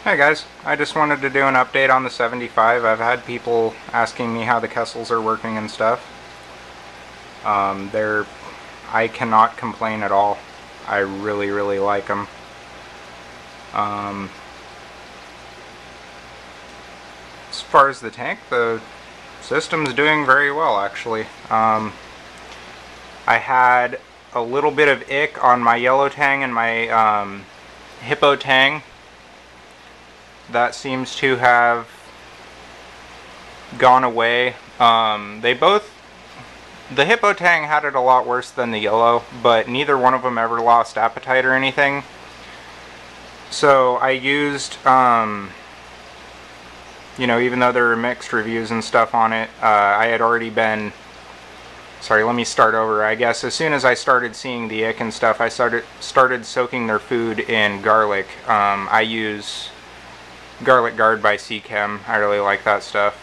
Hey guys, I just wanted to do an update on the 75. I've had people asking me how the Kessels are working and stuff. I cannot complain at all. I really like them. As far as the tank, the system's doing very well actually. I had a little bit of ick on my yellow tang and my hippo tang. That seems to have gone away. The hippo tang had it a lot worse than the yellow, but neither one of them ever lost appetite or anything. So I used, even though there were mixed reviews and stuff on it, I had already been, sorry, let me start over. I guess as soon as I started seeing the ick and stuff, I started soaking their food in garlic. I use Garlic Guard by Seachem. I really like that stuff.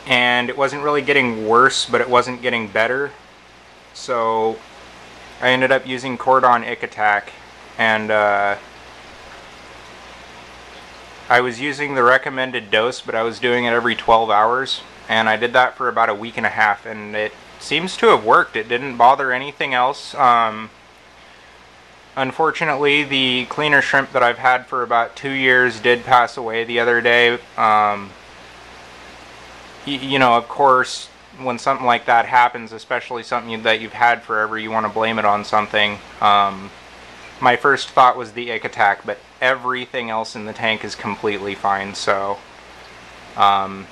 And it wasn't really getting worse, but it wasn't getting better. So I ended up using Cordon Ick Attack, and I was using the recommended dose, but I was doing it every 12 hours. And I did that for about a week and a half, and it seems to have worked. It didn't bother anything else. Unfortunately, the cleaner shrimp that I've had for about 2 years did pass away the other day. Of course, when something like that happens, especially something that you've had forever, you want to blame it on something. My first thought was the ick attack, but everything else in the tank is completely fine, so I'm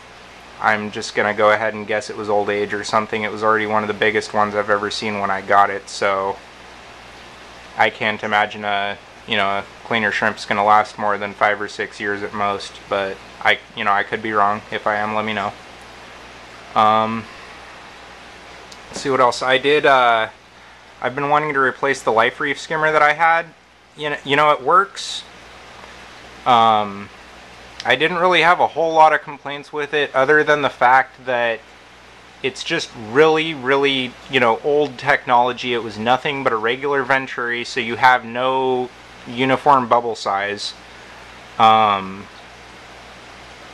just going to go ahead and guess it was old age or something. It was already one of the biggest ones I've ever seen when I got it, so I can't imagine a cleaner shrimp's going to last more than 5 or 6 years at most, but I could be wrong. If I am, let me know. Let's see what else I did. I've been wanting to replace the life reef skimmer that I had. It works. I didn't really have a whole lot of complaints with it, other than the fact that it's just really old technology. It was nothing but a regular Venturi, so you have no uniform bubble size. The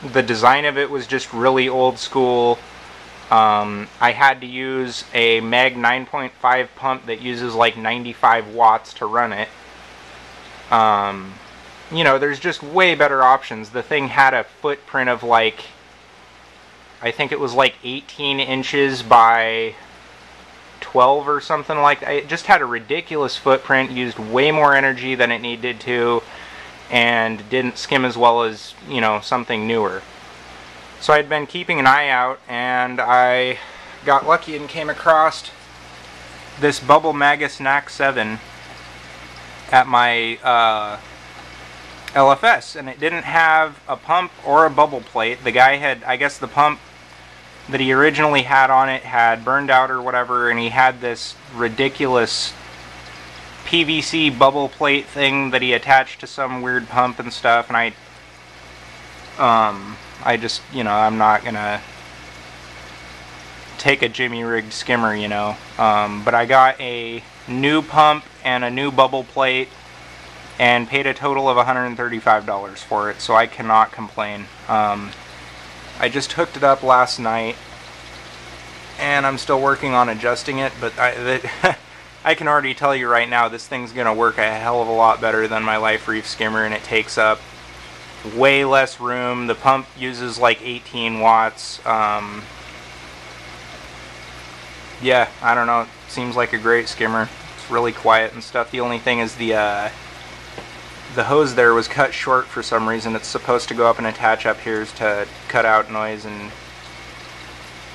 design of it was just really old school. I had to use a Meg 9.5 pump that uses like 95 watts to run it. There's just way better options. The thing had a footprint of like, I think it was like 18 inches by 12 or something like that. It just had a ridiculous footprint, used way more energy than it needed to, and didn't skim as well as, something newer. So I'd been keeping an eye out, and I got lucky and came across this Bubble Magus NAC 7 at my LFS, and it didn't have a pump or a bubble plate. The guy had, I guess the pump that he originally had on it had burned out or whatever, and he had this ridiculous PVC bubble plate thing that he attached to some weird pump and stuff, and I just, I'm not gonna take a Jimmy rigged skimmer, but I got a new pump and a new bubble plate and paid a total of $135 for it, so I cannot complain. I just hooked it up last night, and I'm still working on adjusting it, but I can already tell you right now this thing's going to work a hell of a lot better than my Life Reef skimmer, and it takes up way less room. The pump uses like 18 watts. Yeah, I don't know. It seems like a great skimmer. It's really quiet and stuff. The only thing is the hose there was cut short for some reason. It's supposed to go up and attach up here to cut out noise and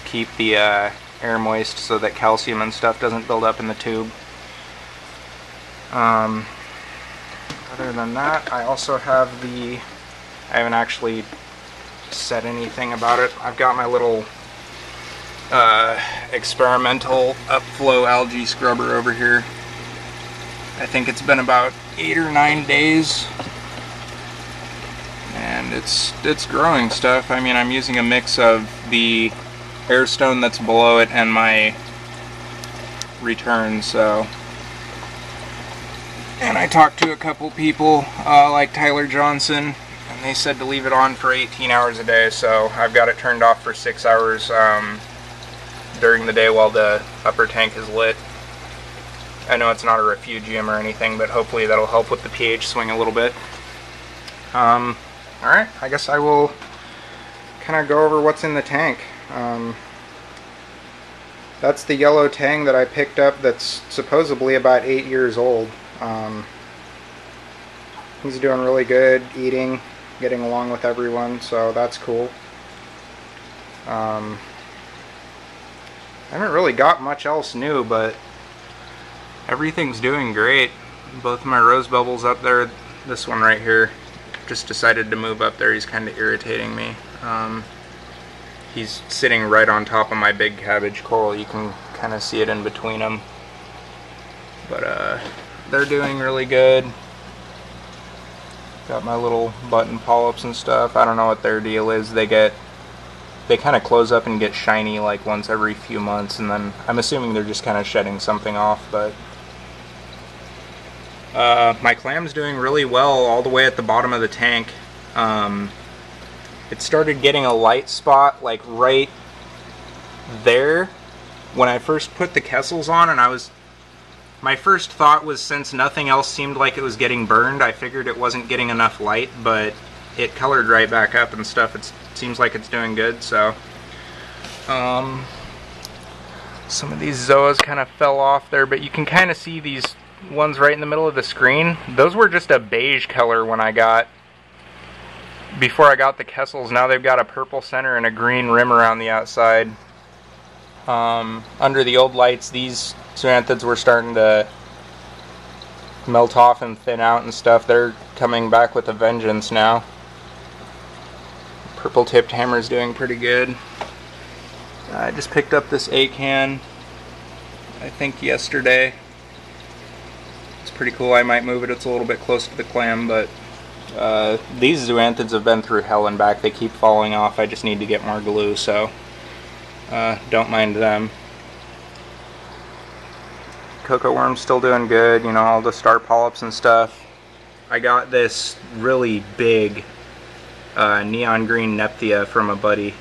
keep the air moist so that calcium and stuff doesn't build up in the tube. Other than that, I also have I haven't actually said anything about it. I've got my little experimental upflow algae scrubber over here. I think it's been about 8 or 9 days, and it's growing stuff. I mean, I'm using a mix of the airstone that's below it and my return, so And I talked to a couple people, like Tyler Johnson, and they said to leave it on for 18 hours a day, so I've got it turned off for 6 hours during the day while the upper tank is lit. I know it's not a refugium or anything, but hopefully that'll help with the pH swing a little bit. Alright, I guess I will kind of go over what's in the tank. That's the yellow tang that I picked up that's supposedly about 8 years old. He's doing really good, eating, getting along with everyone, so that's cool. I haven't really got much else new, but everything's doing great. Both of my rose bubbles up there, this one right here, just decided to move up there. He's kind of irritating me. He's sitting right on top of my big cabbage coral. You can kind of see it in between them. But they're doing really good. Got my little button polyps and stuff. I don't know what their deal is. They kind of close up and get shiny like once every few months, and then I'm assuming they're just kind of shedding something off. But my clam's doing really well all the way at the bottom of the tank. It started getting a light spot like right there when I first put the Kessels on, and my first thought was, since nothing else seemed like it was getting burned, I figured it wasn't getting enough light, but it colored right back up and stuff. It seems like it's doing good. So some of these zoas kind of fell off there, but you can kind of see these ones right in the middle of the screen. Those were just a beige color before I got the Kessels. Now they've got a purple center and a green rim around the outside. Under the old lights, these zoanthids were starting to melt off and thin out and stuff. They're coming back with a vengeance now. Purple tipped hammer's doing pretty good. I just picked up this acan, I think yesterday. It's pretty cool. I might move it. It's a little bit close to the clam, but these zoanthids have been through hell and back. They keep falling off. I just need to get more glue, so don't mind them. Cocoa worm's still doing good, you know, all the star polyps and stuff. I got this really big neon green Nephthia from a buddy.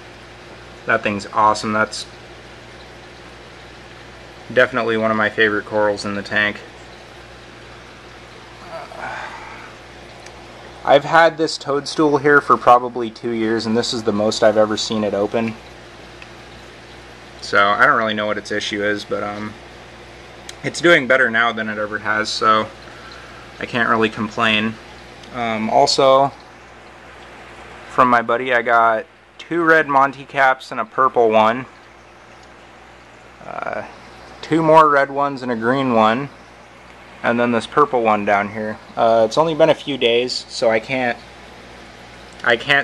That thing's awesome. That's definitely one of my favorite corals in the tank. I've had this toadstool here for probably 2 years, and this is the most I've ever seen it open. So I don't really know what its issue is, but it's doing better now than it ever has, so I can't really complain. Also, from my buddy, I got 2 red Monty caps and a purple one, 2 more red ones and a green one, and then this purple one down here. It's only been a few days, so I can't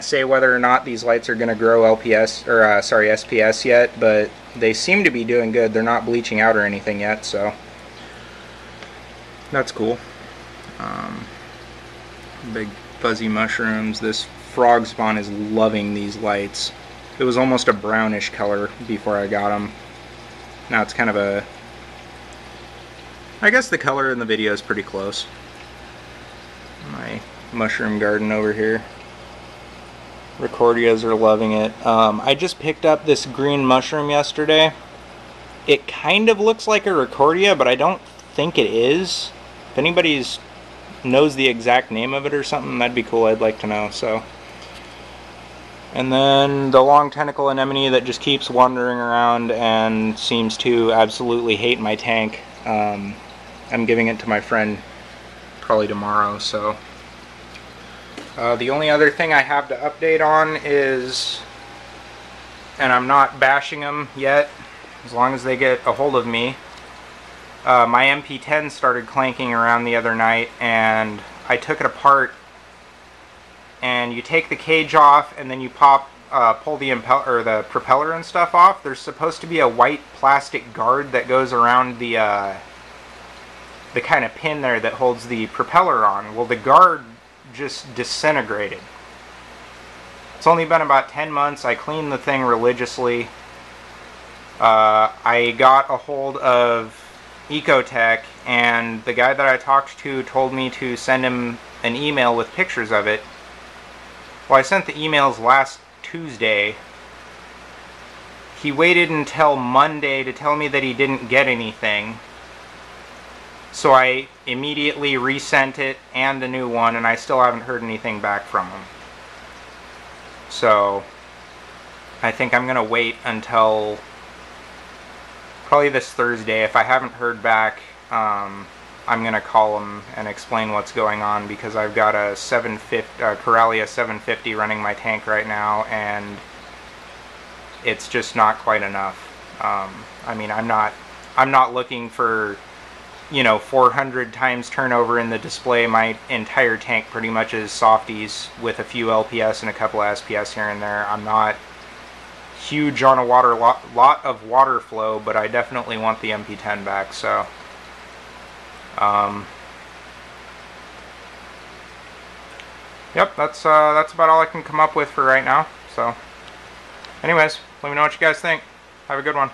say whether or not these lights are going to grow LPS or SPS yet, but they seem to be doing good. They're not bleaching out or anything yet, so that's cool. Big fuzzy mushrooms. This frog spawn is loving these lights. It was almost a brownish color before I got them. Now it's kind of a, I guess the color in the video is pretty close. My mushroom garden over here. Recordias are loving it. I just picked up this green mushroom yesterday. It kind of looks like a Recordia, but I don't think it is. If anybody knows the exact name of it or something, that'd be cool. I'd like to know. So, and then the long tentacle anemone that just keeps wandering around and seems to absolutely hate my tank. I'm giving it to my friend probably tomorrow, so the only other thing I have to update on is, and I'm not bashing them yet, as long as they get a hold of me, my MP10 started clanking around the other night, and I took it apart, and you take the cage off and then you pull the propeller and stuff off. There's supposed to be a white plastic guard that goes around the kind of pin there that holds the propeller on. Well, the guard just disintegrated. It's only been about 10 months. I cleaned the thing religiously. I got a hold of Ecotech, and the guy that I talked to told me to send him an email with pictures of it. Well, I sent the emails last Tuesday. He waited until Monday to tell me that he didn't get anything. So I immediately resent it and a new one, and I still haven't heard anything back from him. So I think I'm going to wait until probably this Thursday. If I haven't heard back, I'm going to call him and explain what's going on, because I've got a Coralia 750 running my tank right now, and it's just not quite enough. I mean, I'm not looking for, 400 times turnover in the display. My entire tank pretty much is softies with a few LPS and a couple of SPS here and there. I'm not huge on a lot of water flow, but I definitely want the MP10 back. So yep, that's about all I can come up with for right now. So anyways, let me know what you guys think. Have a good one.